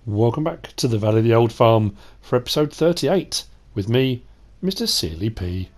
Welcome back to the Valley of the Old Farm for episode 38 with me, MrSealyp.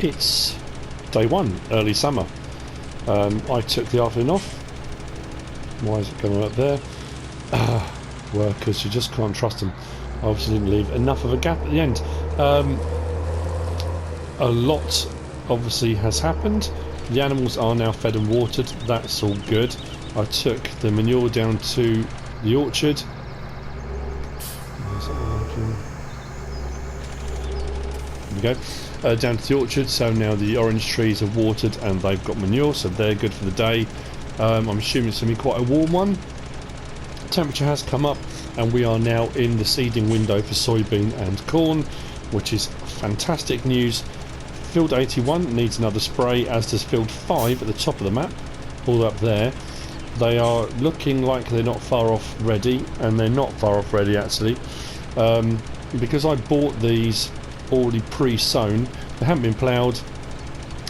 It's day one, early summer. I took the afternoon off. Why is it going up there? Workers, you just can't trust them. I obviously didn't leave enough of a gap at the end. A lot obviously has happened. The animals are now fed and watered. That's all good. I took the manure down to the orchard. There we go. Down to the orchard, so now the orange trees are watered and they've got manure, so they're good for the day. I'm assuming it's going to be quite a warm one. Temperature has come up and we are now in the seeding window for soybean and corn, which is fantastic news. Field 81 needs another spray, as does field 5 at the top of the map, all the way up there. They are looking like they're not far off ready, and they're not far off ready actually, because I bought these already pre-sown. They haven't been ploughed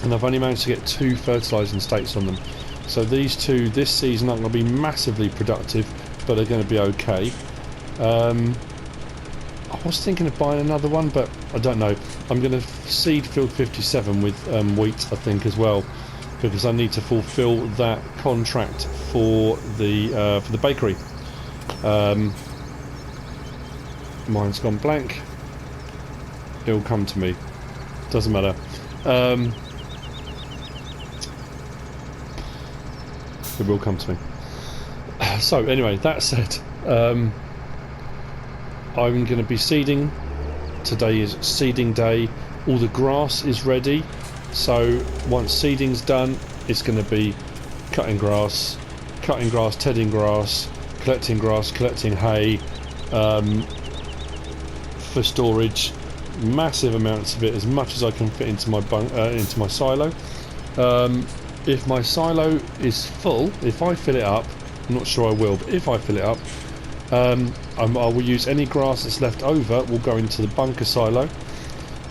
and I've only managed to get 2 fertilising states on them, so these two this season aren't going to be massively productive, but they're going to be okay. I was thinking of buying another one, but I don't know. I'm going to seed field 57 with wheat, I think, as well. because I need to fulfil that contract for the bakery. Mine's gone blank. It'll come to me. Doesn't matter. It will come to me. So anyway, that said, I'm going to be seeding. Today is seeding day. All the grass is ready. So once seeding's done, it's going to be cutting grass, tedding grass, collecting hay for storage. Massive amounts of it, as much as I can fit into my silo. If my silo is full, if I fill it up, I'm not sure I will, but if I fill it up, I will use any grass that's left over will go into the bunker silo,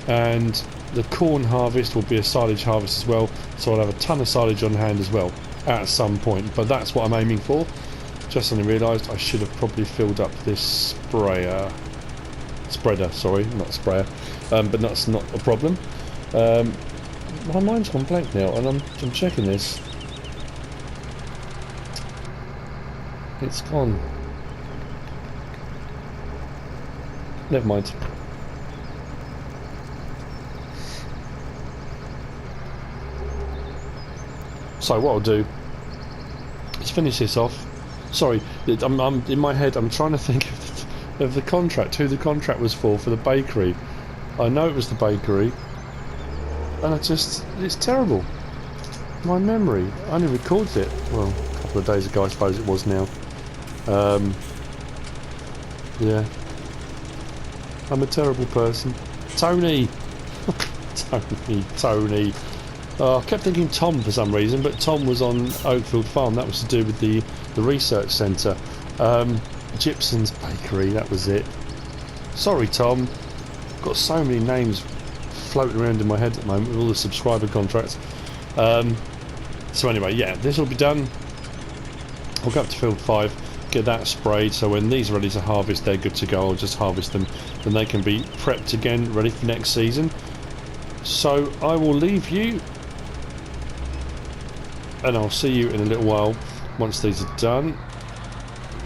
and the corn harvest will be a silage harvest as well, so I'll have a ton of silage on hand as well at some point, but that's what I'm aiming for. Just suddenly realised I should have probably filled up this spreader, sorry, not sprayer, but that's not a problem. My mind's gone blank now, and I'm checking this. It's gone. Never mind. So what I'll do is finish this off. Sorry, I'm in my head. I'm trying to think of the contract, who the contract was for the bakery. I know it was the bakery, and it's terrible. My memory, I only recorded it, well, a couple of days ago I suppose it was now. Yeah. I'm a terrible person. Tony! Tony. I kept thinking Tom for some reason, but Tom was on Oakfield Farm. That was to do with the research centre. Gibson's Bakery, that was it. Sorry, Tom. Got so many names floating around in my head at the moment with all the subscriber contracts. So anyway, yeah, this will be done. I'll go up to field 5, get that sprayed, so when these are ready to harvest, they're good to go. I'll just harvest them, then they can be prepped again, ready for next season. So I will leave you, and I'll see you in a little while once these are done.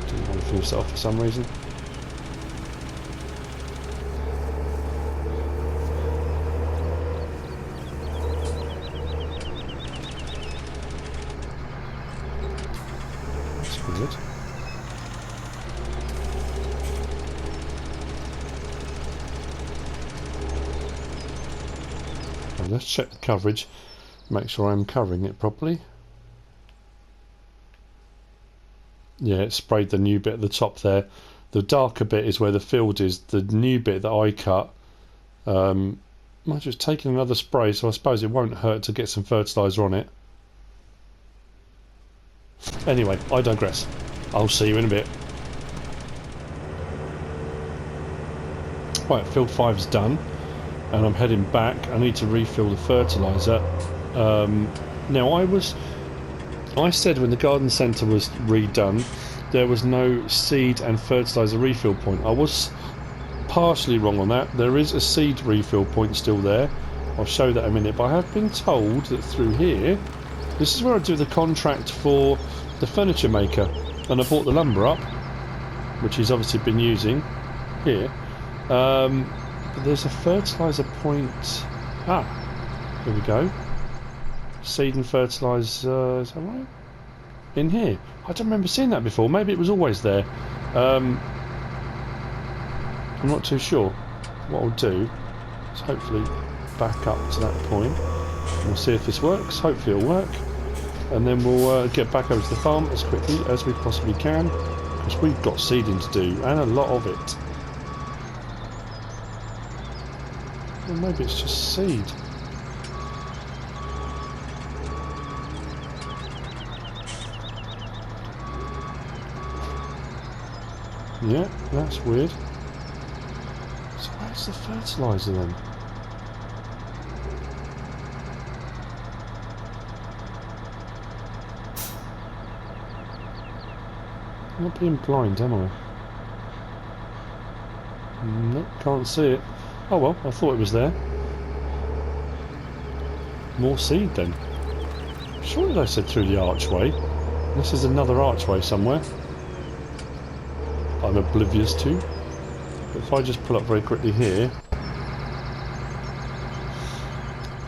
Didn't want to finish that off for some reason. That's weird. Well, let's check the coverage, make sure I'm covering it properly. Yeah, it sprayed the new bit at the top there. The darker bit is where the field is. The new bit that I cut, might just taken another spray, so I suppose it won't hurt to get some fertiliser on it. Anyway, I digress. I'll see you in a bit. Right, field 5's done, and I'm heading back. I need to refill the fertiliser. Now I said when the garden centre was redone there was no seed and fertiliser refill point. I was partially wrong on that. There is a seed refill point still there. I'll show that in a minute, but I have been told that through here, this is where I do the contract for the furniture maker, and I bought the lumber up, which he's obviously been using here. But there's a fertiliser point. Here we go. Seed and fertiliser, is that right? In here. I don't remember seeing that before. Maybe it was always there. I'm not too sure. What I'll do is hopefully back up to that point. We'll see if this works. Hopefully it'll work. And then we'll get back over to the farm as quickly as we possibly can, because we've got seeding to do, and a lot of it. Or maybe it's just seed. Yeah, that's weird. So where's the fertiliser then? I'm not being blind, am I? Nope, can't see it. Oh well, I thought it was there. More seed then. Surely they said through the archway. This is another archway somewhere I'm oblivious to. But if I just pull up very quickly here,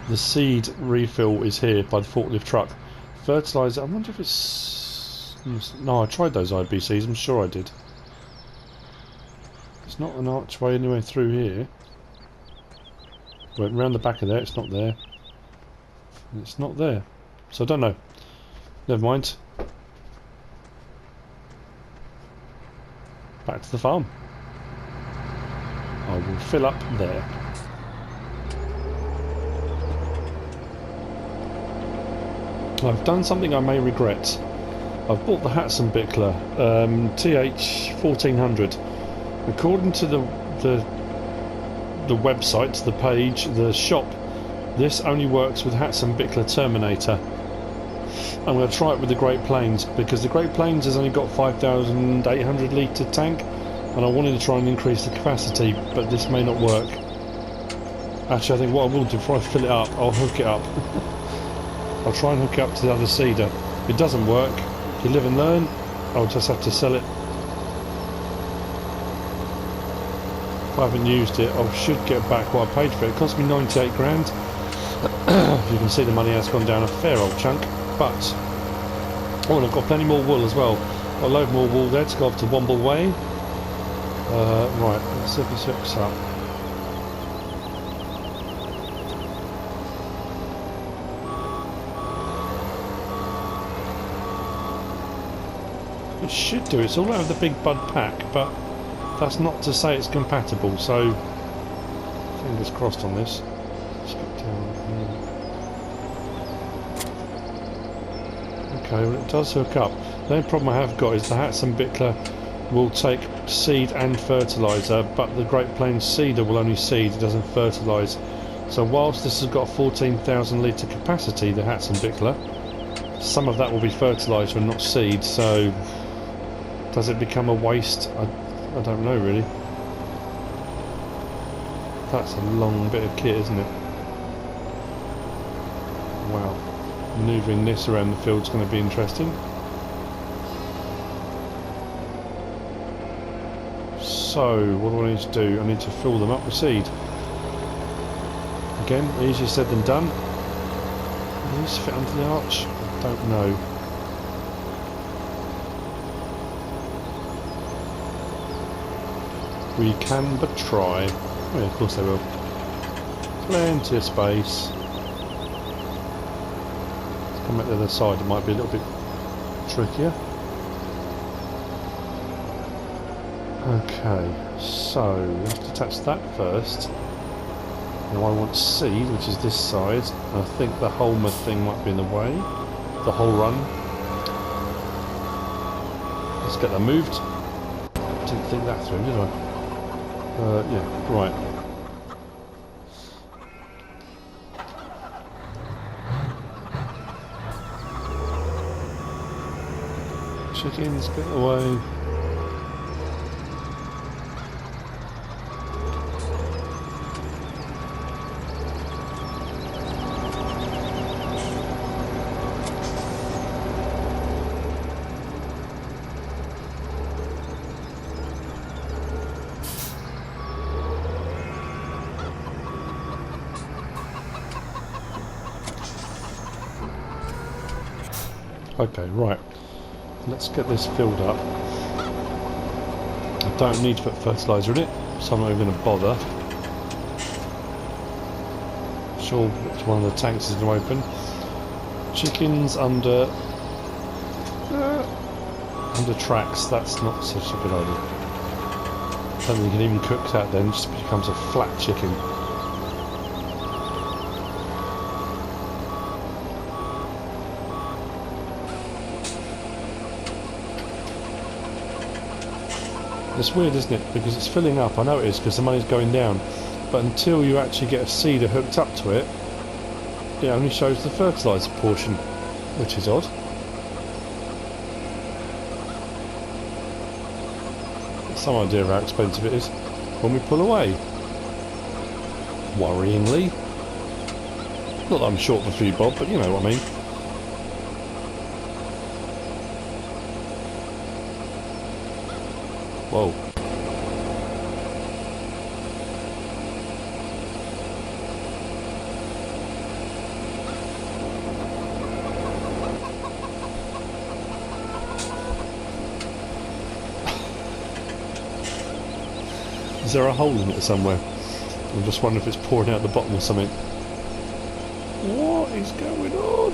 the seed refill is here by the forklift truck. Fertiliser, I wonder if it's... No, I tried those IBCs, I'm sure I did. It's not an archway anywhere through here. Went round the back of there, it's not there. It's not there. So I don't know. Never mind. Back to the farm. I will fill up there. I've done something I may regret. I've bought the Hatzenbichler TH1400. According to the website, the page, the shop, this only works with Hatzenbichler Terminator. I'm going to try it with the Great Plains because the Great Plains has only got 5,800 litre tank, and I wanted to try and increase the capacity, but this may not work. Actually, I think what I will do before I fill it up, I'll hook it up. I'll try and hook it up to the other seeder. If it doesn't work, if you live and learn, I'll just have to sell it. If I haven't used it, I should get back what I paid for it. It cost me 98 grand. You can see the money has gone down a fair old chunk. But, oh, and I've got plenty more wool as well. Got a load more wool there to go off to Womble Way. Right, let's see if this hooks up. It should do. It's all out of the big bud pack, but that's not to say it's compatible, so fingers crossed on this. Let's get down here. Okay, well it does hook up. The only problem I have got is the Hatzenbichler will take seed and fertiliser, but the Great Plains seeder will only seed, it doesn't fertilise. So whilst this has got a 14,000 litre capacity, the Hatzenbichler, some of that will be fertiliser and not seed, so does it become a waste? I don't know really. That's a long bit of kit, isn't it? Wow. Manoeuvring this around the field is going to be interesting. So, what do I need to do? I need to fill them up with seed. Again, easier said than done. Will these fit under the arch? I don't know. We can but try. Yeah, of course they will. Plenty of space. Come at the other side, it might be a little bit trickier. Okay, so we have to attach that first. Now I want seed, which is this side. I think the Holmer thing might be in the way. The whole run. Let's get that moved. Didn't think that through, did I? Yeah, right. Chickens, get away. Okay, right. Let's get this filled up. I don't need to put fertiliser in it, so I'm not even going to bother. Not sure which one of the tanks is going to open. Chickens under tracks. That's not such a good idea. I don't think you can even cook that then. It just becomes a flat chicken. It's weird, isn't it? Because it's filling up. I know it is because the money's going down. But until you actually get a seeder hooked up to it, it only shows the fertiliser portion, which is odd. Some idea of how expensive it is when we pull away. Worryingly. Not that I'm short of a few bob, but you know what I mean. Whoa. Is there a hole in it somewhere? I'm just wondering if it's pouring out the bottom or something. What is going on?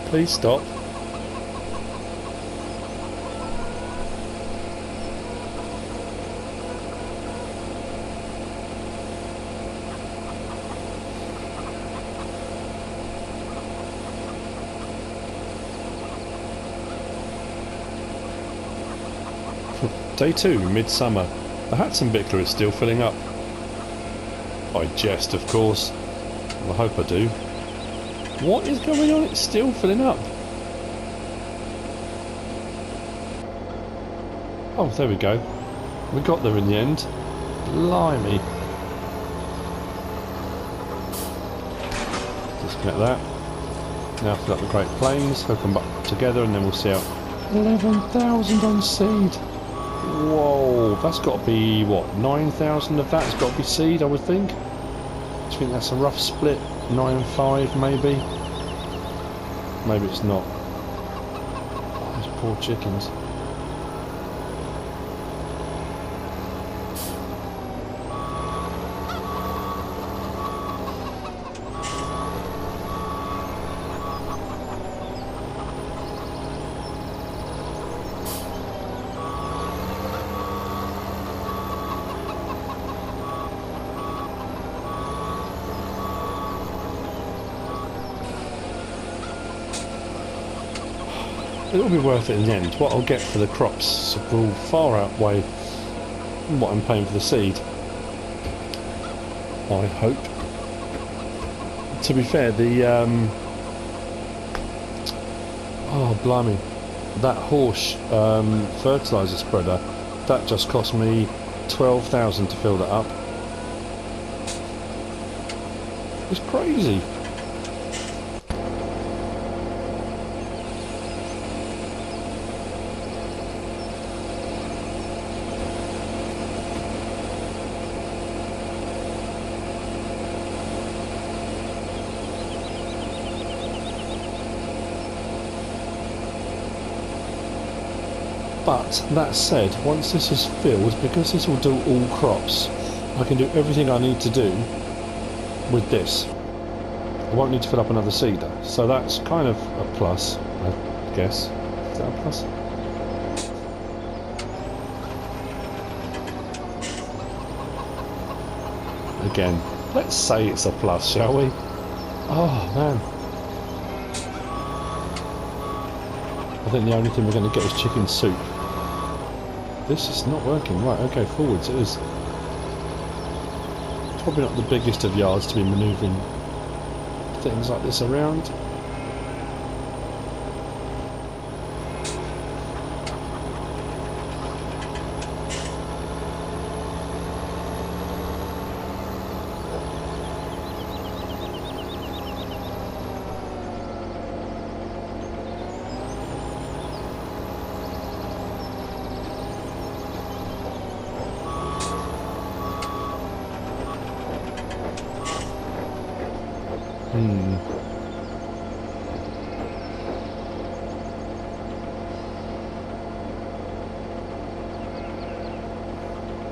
Please stop. Day 2, midsummer. The Hatzenbichler is still filling up. I jest, of course. Well, I hope I do. What is going on? It's still filling up. Oh, there we go. We got there in the end. Blimey. Disconnect that. Now fill up the Great Plains, hook them up together, and then we'll see out 11,000 on seed. Whoa, that's got to be, what, 9,000 of that has got to be seed, I would think. I think that's a rough split, 9-5 maybe. Maybe it's not. Those poor chickens. It'll be worth it in the end. What I'll get for the crops will far outweigh what I'm paying for the seed. I hope. To be fair, the oh blimey, that horse fertiliser spreader, that just cost me 12,000 to fill that up. It's crazy. But that said, once this is filled, because this will do all crops, I can do everything I need to do with this. I won't need to fill up another seeder, so that's kind of a plus, I guess. Is that a plus? Again, let's say it's a plus, shall we? Oh man. I think the only thing we're going to get is chicken soup. This is not working. Right, okay, forwards it is. Probably not the biggest of yards to be manoeuvring things like this around.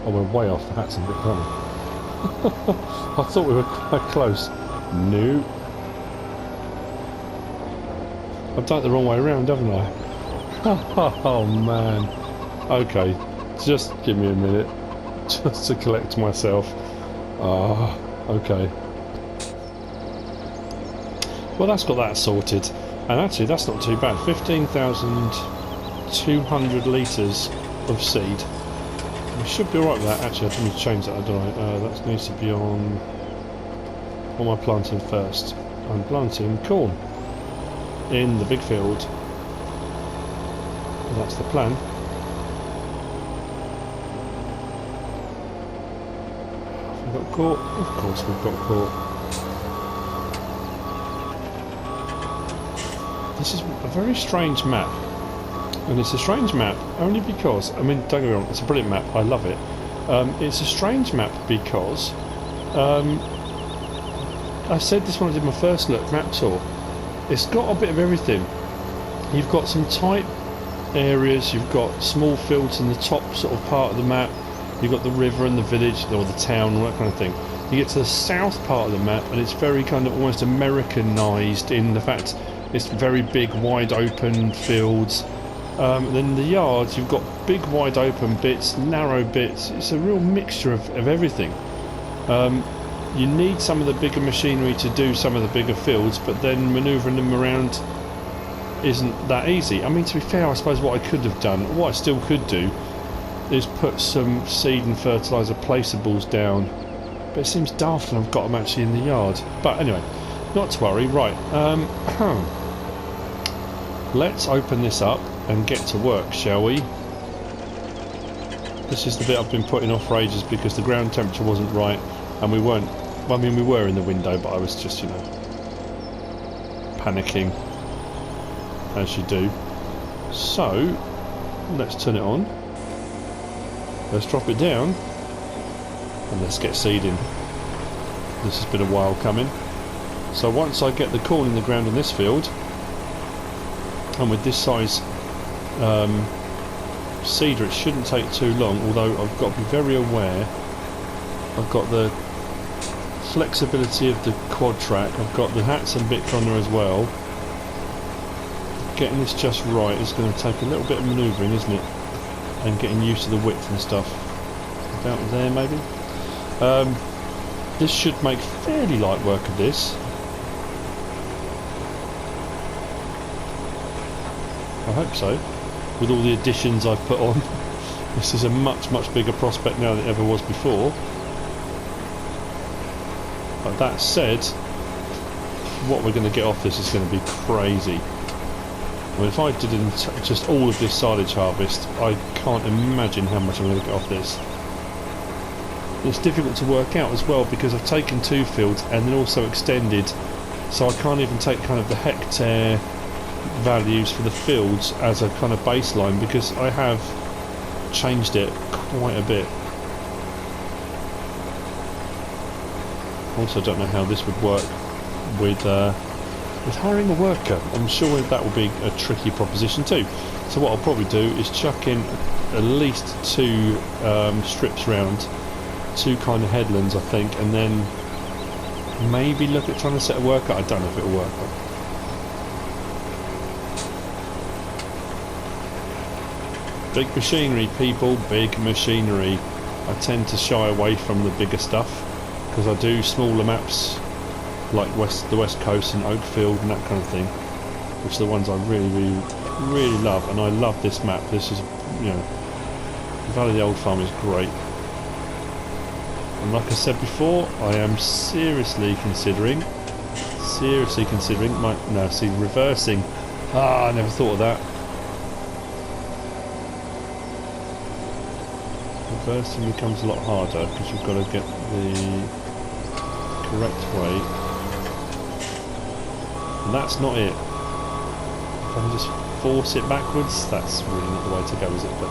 Oh, we're way off the Hatzenbichler, aren't we? I thought we were quite close. No. I've done it the wrong way around, haven't I? Oh man. Okay, just give me a minute, just to collect myself. Okay. Well, that's got that sorted, and actually that's not too bad. 15,200 litres of seed. We should be alright with that. Actually, I didn't need to change that, don't I? That needs to be on... What am I planting first? I'm planting corn in the big field. And that's the plan. Have we got caught? Of course we've got caught. This is a very strange map. And it's a strange map, only because, I mean, don't get me wrong, it's a brilliant map, I love it. It's a strange map because, I said this when I did my first look map tour, it's got a bit of everything. You've got some tight areas, you've got small fields in the top sort of part of the map, you've got the river and the village, or the town, all that kind of thing. You get to the south part of the map and it's very kind of almost Americanized in the fact it's very big, wide open fields. Then the yards, you've got big, wide open bits, narrow bits. It's a real mixture of everything. You need some of the bigger machinery to do some of the bigger fields, but then manoeuvring them around isn't that easy. I mean, to be fair, I suppose what I could have done, what I still could do, is put some seed and fertiliser placeables down. But it seems daft when I've got them actually in the yard. But anyway, not to worry. Right, let's open this up and get to work, shall we? This is the bit I've been putting off for ages because the ground temperature wasn't right and we weren't, well, I mean we were in the window, but I was just, you know, panicking, as you do. So, let's turn it on, let's drop it down, and let's get seeding. This has been a while coming. So once I get the corn in the ground in this field, and with this size seeder it shouldn't take too long, although I've got to be very aware. I've got the flexibility of the quad track, I've got the Hatzenbichler on there as well. Getting this just right is going to take a little bit of manoeuvring, isn't it? And getting used to the width and stuff. About there maybe. This should make fairly light work of this. I hope so. With all the additions I've put on, this is a much bigger prospect now than it ever was before. But that said, what we're going to get off this is going to be crazy. I mean, if I did just all of this silage harvest, I can't imagine how much I'm going to get off this. It's difficult to work out as well because I've taken 2 fields and then also extended, so I can't even take kind of the hectare values for the fields as a kind of baseline because I have changed it quite a bit. Also don't know how this would work with hiring a worker. I'm sure that will be a tricky proposition too. So what I'll probably do is chuck in at least 2 strips round, 2 kind of headlands I think, and then maybe look at trying to set a worker. I don't know if it'll work. Big machinery, people, big machinery. I tend to shy away from the bigger stuff because I do smaller maps like the West Coast and Oakfield and that kind of thing, which are the ones I really love. And I love this map. This is, you know, Valley of the Old Farm is great. And like I said before, I am seriously considering reversing. I never thought of that. Reversing becomes a lot harder because you've got to get the correct way. And that's not it. If I can just force it backwards, that's really not the way to go, is it? But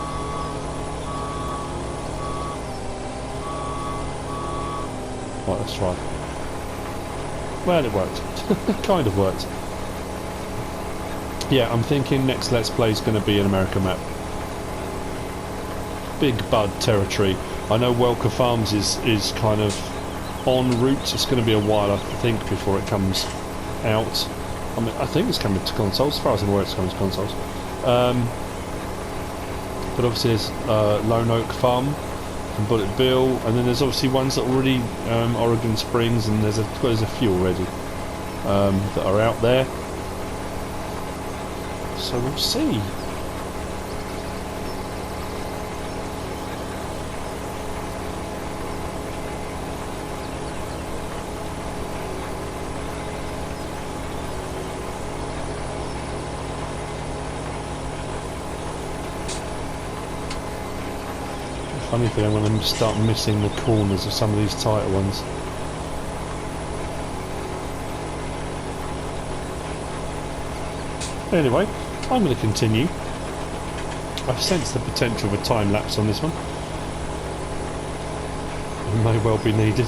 right, let's try. Well, it worked. Kind of worked. Yeah, I'm thinking next Let's Play is going to be an American map. Big bud territory. I know Welker Farms is kind of en route. It's going to be a while, I think, before it comes out. I mean, I think it's coming to consoles. As far as I'm aware, it's coming to consoles. But obviously there's Lone Oak Farm and Bullet Bill, and then there's obviously ones that are already Oregon Springs, and there's a few already that are out there. So we'll see. Funny thing, I'm going to start missing the corners of some of these tighter ones. Anyway, I'm going to continue. I sense the potential of a time lapse on this one. It may well be needed.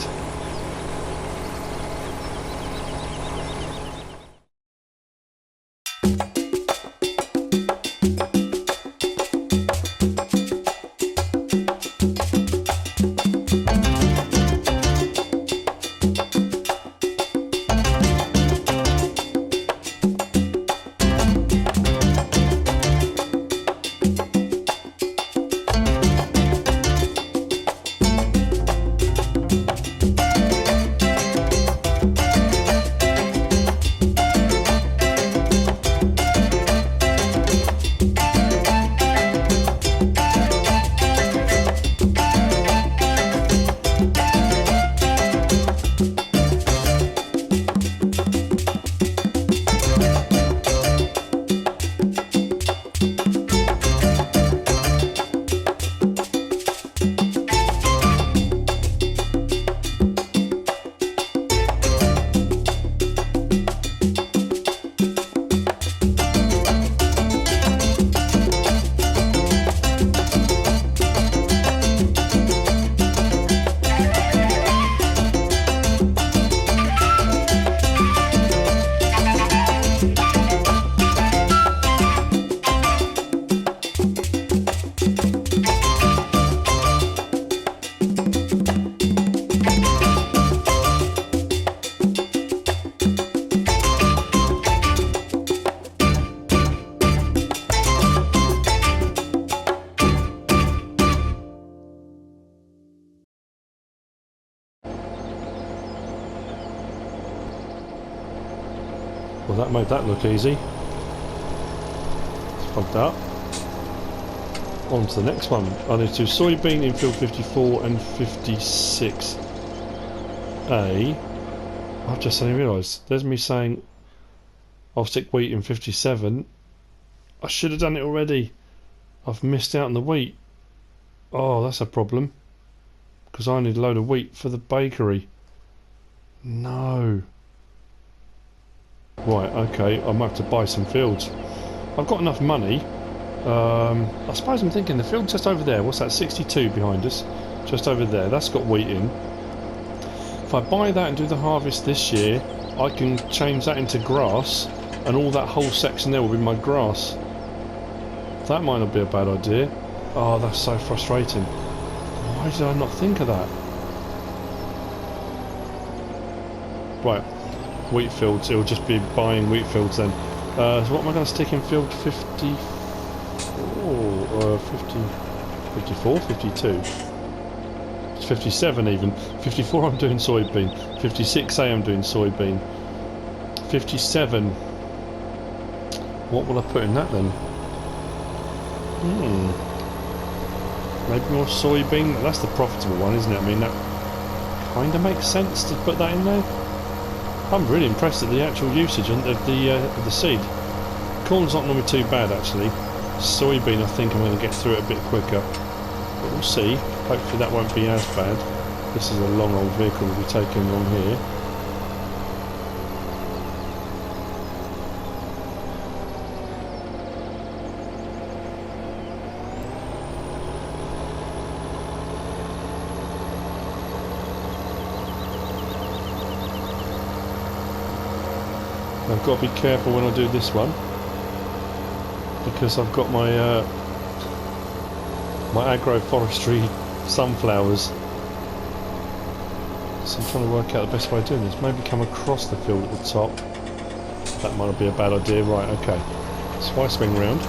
Well, that made that look easy. Let's plug that up. On to the next one. I need to do soybean in field 54 and 56A. I've just suddenly realised, there's me saying I'll stick wheat in 57. I should have done it already. I've missed out on the wheat. Oh, that's a problem. Because I need a load of wheat for the bakery. No. Right, okay, I might have to buy some fields. I've got enough money. I suppose I'm thinking the field just over there. What's that? 62 behind us. Just over there. That's got wheat in. If I buy that and do the harvest this year, I can change that into grass, and all that whole section there will be my grass. That might not be a bad idea. Oh, that's so frustrating. Why did I not think of that? Right, wheat fields. It'll just be buying wheat fields then. So what am I going to stick in field 54? 54, 52. It's 57 even. 54 I'm doing soybean. 56A I'm doing soybean. 57. What will I put in that then? Maybe more soybean. That's the profitable one, isn't it? I mean, that kind of makes sense to put that in there. I'm really impressed at the actual usage of the seed. Corn's not normally too bad actually. Soybean, I think I'm going to get through it a bit quicker. But we'll see. Hopefully that won't be as bad. This is a long old vehicle we'll be taking along here. I've got to be careful when I do this one, because I've got my my agroforestry sunflowers. So I'm trying to work out the best way of doing this. Maybe come across the field at the top. That might not be a bad idea. Right, okay. So I swing round.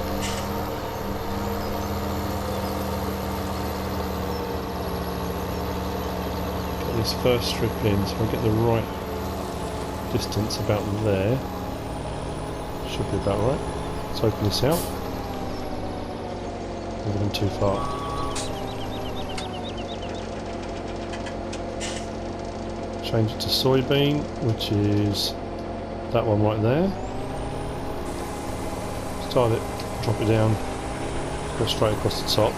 Get this first strip in so I get the right distance about there. Should be about right. Let's open this out. Never gone too far. Change it to soybean, which is that one right there. Start it, drop it down, go straight across the top.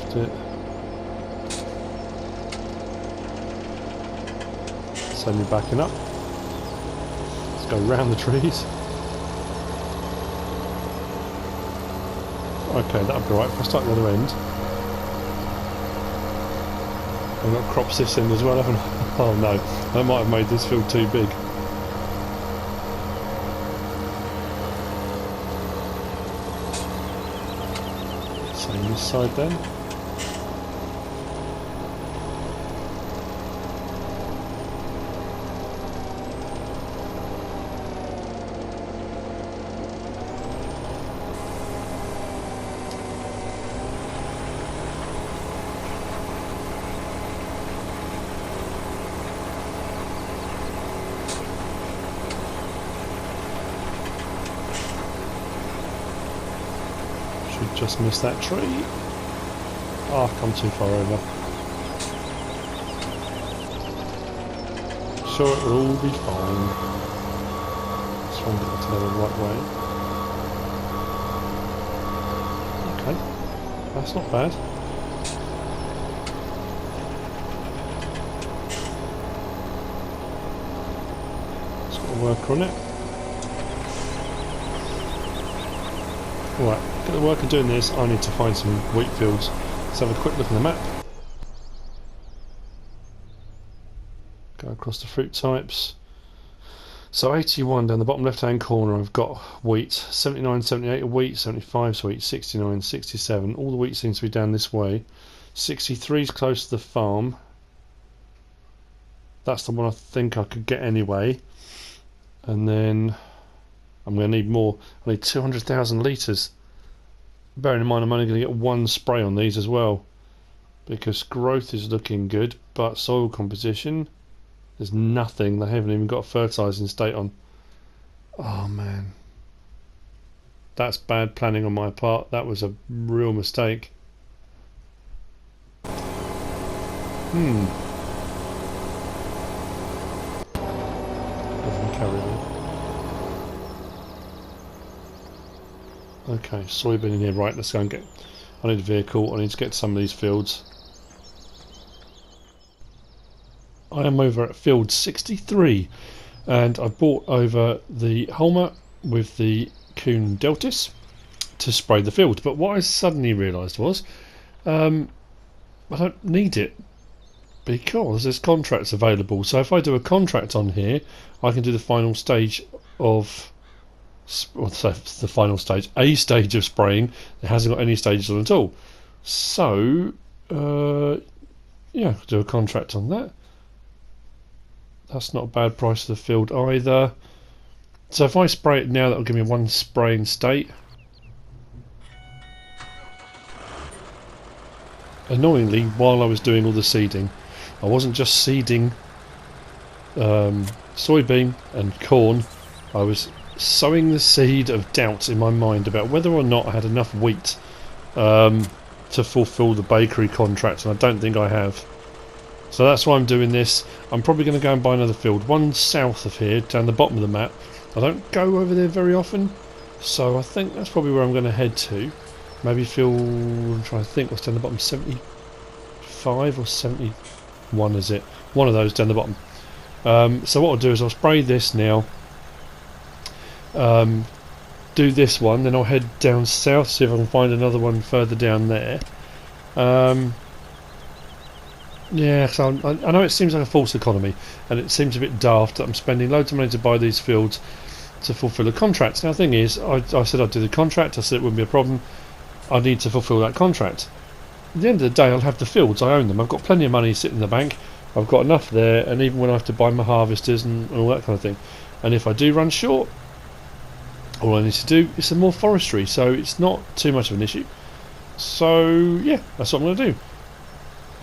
Lost it. Send me backing up. Let's go round the trees. Okay, that'll be right. If I start the other end. I've got crops this end as well, haven't I? Oh no, I might have made this field too big. Same this side then. Just missed that tree. Oh, I've come too far over. Sure, it will all be fine. Just want to get to the right way. Okay, that's not bad. Just got to work on it. Alright. Get the work of doing this, I need to find some wheat fields. Let's have a quick look at the map. Go across the fruit types. So 81 down the bottom left hand corner I've got wheat. 79, 78 are wheat, 75 is wheat, 69, 67. All the wheat seems to be down this way. 63 is close to the farm. That's the one I think I could get anyway. And then I'm going to need more. I need 200,000 litres. Bearing in mind I'm only going to get one spray on these as well, because growth is looking good, but soil composition, there's nothing. They haven't even got a fertilising state on. Oh man, that's bad planning on my part. That was a real mistake. Doesn't carry on. Okay, soybean in here. Right, let's go and get... I need a vehicle. I need to get to some of these fields. I am over at field 63, and I brought over the Holmer with the Kuhn Deltis to spray the field. But what I suddenly realised was I don't need it, because there's contracts available. So if I do a contract on here, I can do the final stage of... Well, so the final stage, a stage of spraying. It hasn't got any stages on at all. So, yeah, do a contract on that. That's not a bad price for the field either. So if I spray it now, that'll give me one spraying state. Annoyingly, while I was doing all the seeding, I wasn't just seeding soybean and corn. I was sowing the seed of doubt in my mind about whether or not I had enough wheat to fulfill the bakery contract, and I don't think I have. So that's why I'm doing this. I'm probably going to go and buy another field, one south of here, down the bottom of the map. I don't go over there very often, so I think that's probably where I'm going to head to. Maybe field, I'm trying to think, what's down the bottom, 75 or 71 is it? One of those down the bottom. So what I'll do is I'll spray this now. Do this one, then I'll head down south, see if I can find another one further down there. Yeah, so I know it seems like a false economy, and it seems a bit daft that I'm spending loads of money to buy these fields to fulfil a contract. Now the thing is, I said I'd do the contract, I said it wouldn't be a problem. I need to fulfil that contract. At the end of the day, I'll have the fields, I own them, I've got plenty of money sitting in the bank, I've got enough there, and even when I have to buy my harvesters and all that kind of thing. And if I do run short, all I need to do is some more forestry, so it's not too much of an issue. So yeah, that's what I'm going to do.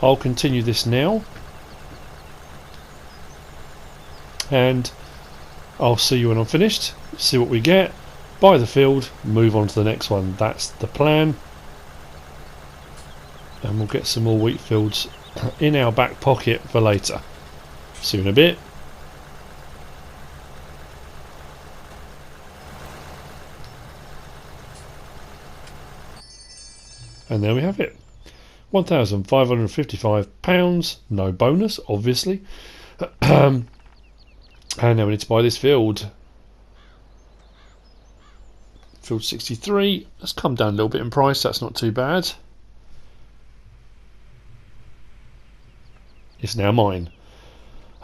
I'll continue this now, and I'll see you when I'm finished, see what we get, buy the field, move on to the next one. That's the plan, and we'll get some more wheat fields in our back pocket for later. See you in a bit. And there we have it. £1,555, no bonus, obviously. And now we need to buy this field. Field 63, let's come down a little bit in price, that's not too bad. It's now mine.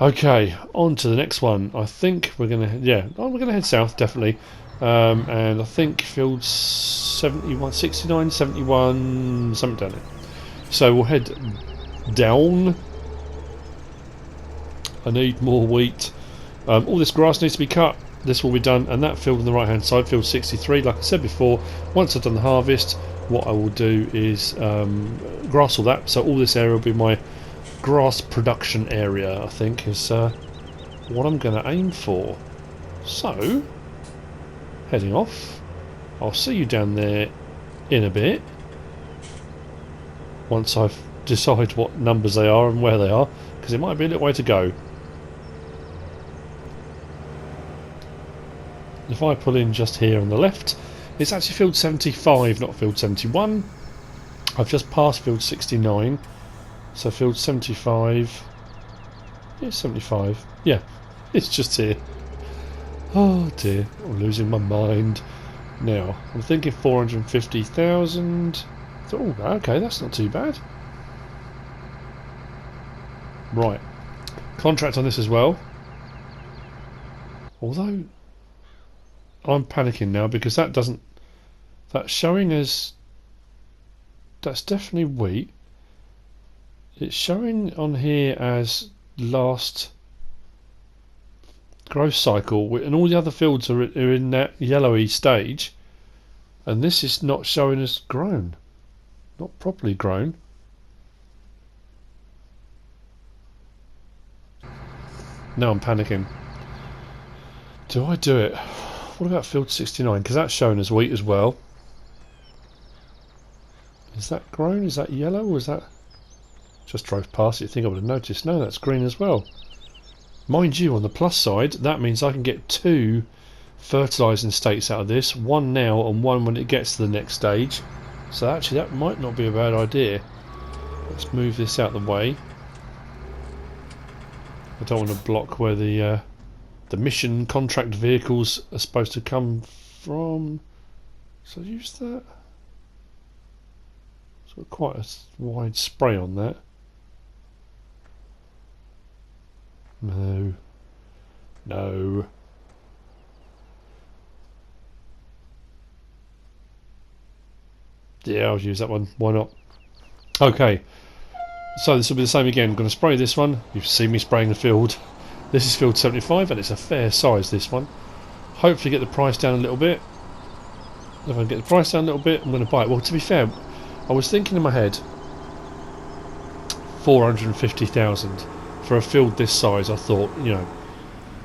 Okay, on to the next one. I think we're gonna, we're gonna head south definitely, and I think field 71, 69, 71, something down there. So we'll head down. I need more wheat. All this grass needs to be cut. This will be done, and that field on the right hand side, field 63, like I said before, once I've done the harvest, what I will do is grass all that. So all this area will be my grass production area, I think, is what I'm going to aim for. So, heading off. I'll see you down there in a bit, once I've decided what numbers they are and where they are, because it might be a little way to go. If I pull in just here on the left, it's actually field 75, not field 71. I've just passed field 69. So field 75, yeah, 75, yeah, it's just here. Oh dear, I'm losing my mind. Now, I'm thinking 450,000. Oh, okay, that's not too bad. Right, contract on this as well. Although, I'm panicking now because that's showing as, that's definitely wheat. It's showing on here as last growth cycle, and all the other fields are in that yellowy stage, and this is not showing as grown, not properly grown. Now I'm panicking. Do I do it? What about field 69? Because that's shown as wheat as well. Is that grown? Is that yellow? Or is that... Just drove past it, you think I would have noticed. No, that's green as well. Mind you, on the plus side, that means I can get 2 fertilising states out of this. One now and one when it gets to the next stage. So actually that might not be a bad idea. Let's move this out of the way. I don't want to block where the mission contract vehicles are supposed to come from. So use that. So quite a wide spray on that. No. No. Yeah, I'll use that one. Why not? Okay. So this will be the same again. I'm going to spray this one. You've seen me spraying the field. This is field 75 and it's a fair size, this one. Hopefully get the price down a little bit. If I can get the price down a little bit, I'm going to buy it. Well, to be fair, I was thinking in my head 450,000 for a field this size. I thought, you know,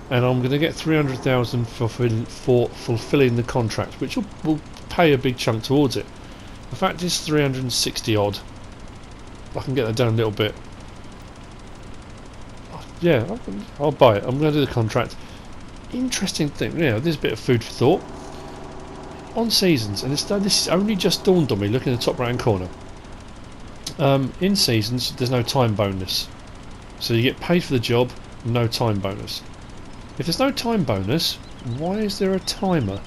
and I'm going to get 300,000 for fulfilling the contract, which will pay a big chunk towards it. The fact is 360 odd. I can get that down a little bit. Yeah, I'll buy it. I'm going to do the contract. Interesting thing, you know, there's a bit of food for thought. On seasons, and this is only just dawned on me looking at the top right hand corner. In seasons, there's no time bonus. So you get paid for the job, no time bonus. If there's no time bonus, why is there a timer?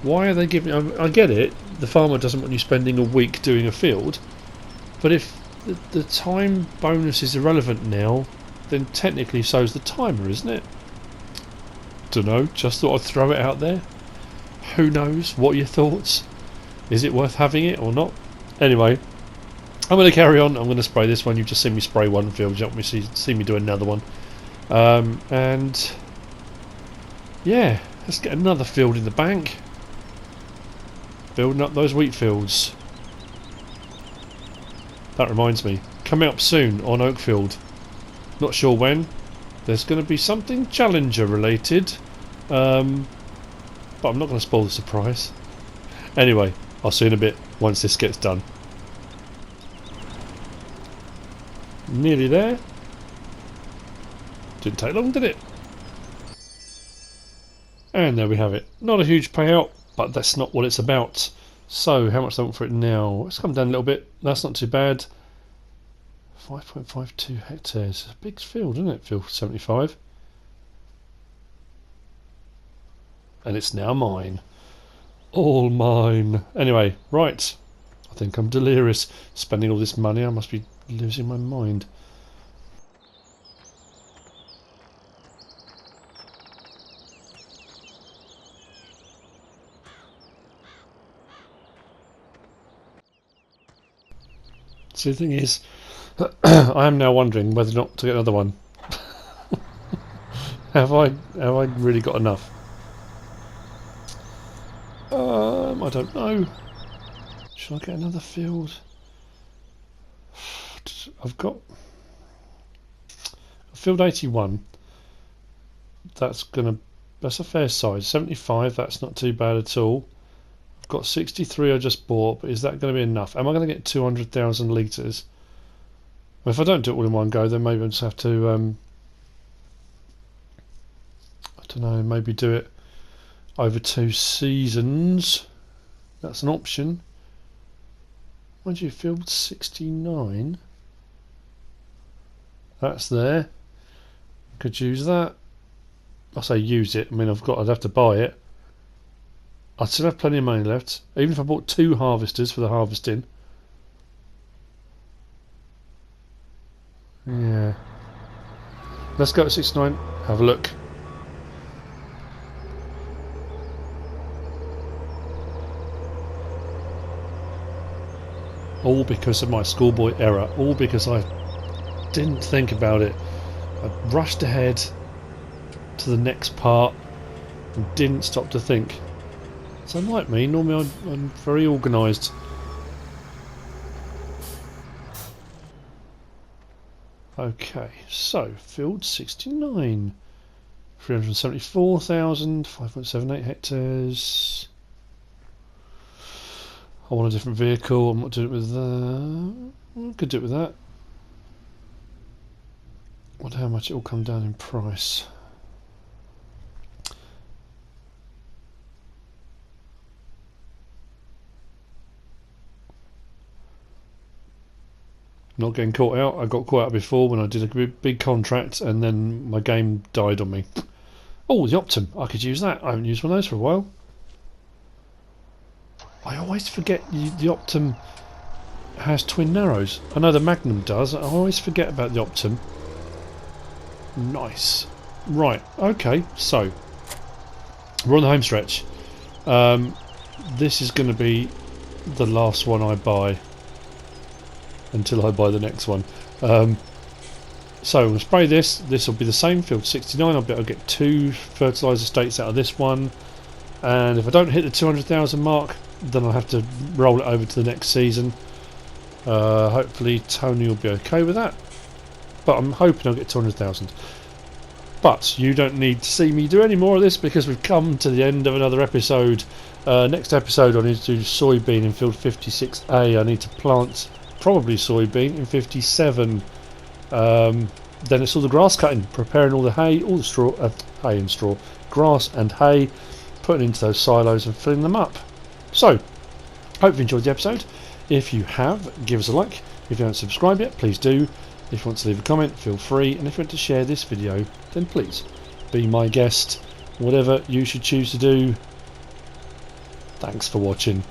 Why are they giving... I get it, the farmer doesn't want you spending a week doing a field, but if the time bonus is irrelevant now, then technically so's the timer, isn't it? Dunno, just thought I'd throw it out there. Who knows? What are your thoughts? Is it worth having it or not? Anyway, I'm going to carry on. I'm going to spray this one. You've just seen me spray one field. You don't want me to see me do another one. And yeah, let's get another field in the bank. Building up those wheat fields. That reminds me, coming up soon on Oakfield. Not sure when. There's going to be something Challenger related. But I'm not going to spoil the surprise. Anyway, I'll see you in a bit once this gets done. Nearly there. Didn't take long, did it? And there we have it. Not a huge payout, but that's not what it's about. So how much do I want for it now? Let's come down a little bit. That's not too bad. 5.52 hectares. It's a big field, isn't it? Field 75. And it's now mine. All mine. Anyway, right. I think I'm delirious. Spending all this money. I must be losing my mind. See, the thing is, I am now wondering whether or not to get another one. have I really got enough? I don't know. Should I get another field? I've got field 81. That's a fair size. 75. That's not too bad at all. I've got 63 I just bought, but is that going to be enough? Am I going to get 200,000 litres? Well, if I don't do it all in one go, then maybe I just have to I don't know, maybe do it over 2 seasons. That's an option. Mind you, field 69. That's there. Could use that. I say use it. I mean, I'd have to buy it. I'd still have plenty of money left, even if I bought 2 harvesters for the harvesting. Yeah. Let's go to 69. Have a look. All because of my schoolboy error. All because I didn't think about it. I rushed ahead to the next part and didn't stop to think. So unlike me, normally I'm very organised. Okay, so field 69. 374,000, 5.78 hectares. I want a different vehicle. I'm not doing it with that. Could do it with that. Wonder how much it will come down in price. Not getting caught out. I got caught out before when I did a big contract and then my game died on me. Oh, the Optum. I could use that. I haven't used one of those for a while. I always forget the Optum has twin narrows. I know the Magnum does. I always forget about the Optum. Nice. Right, okay, so we're on the home stretch. This is going to be the last one I buy until I buy the next one. So I'm going to spray this. This will be the same field 69. I'll be able to get 2 fertiliser states out of this one. And if I don't hit the 200,000 mark, then I'll have to roll it over to the next season. Hopefully Tony will be okay with that. But I'm hoping I'll get 200,000. But you don't need to see me do any more of this because we've come to the end of another episode. Next episode I need to do soybean in field 56A. I need to plant probably soybean in 57. Then it's all the grass cutting, preparing all the hay, all the straw, hay and straw, grass and hay, putting into those silos and filling them up. So, hope you enjoyed the episode. If you have, give us a like. If you haven't subscribed yet, please do. If you want to leave a comment, feel free. And if you want to share this video, then please be my guest. Whatever you should choose to do. Thanks for watching.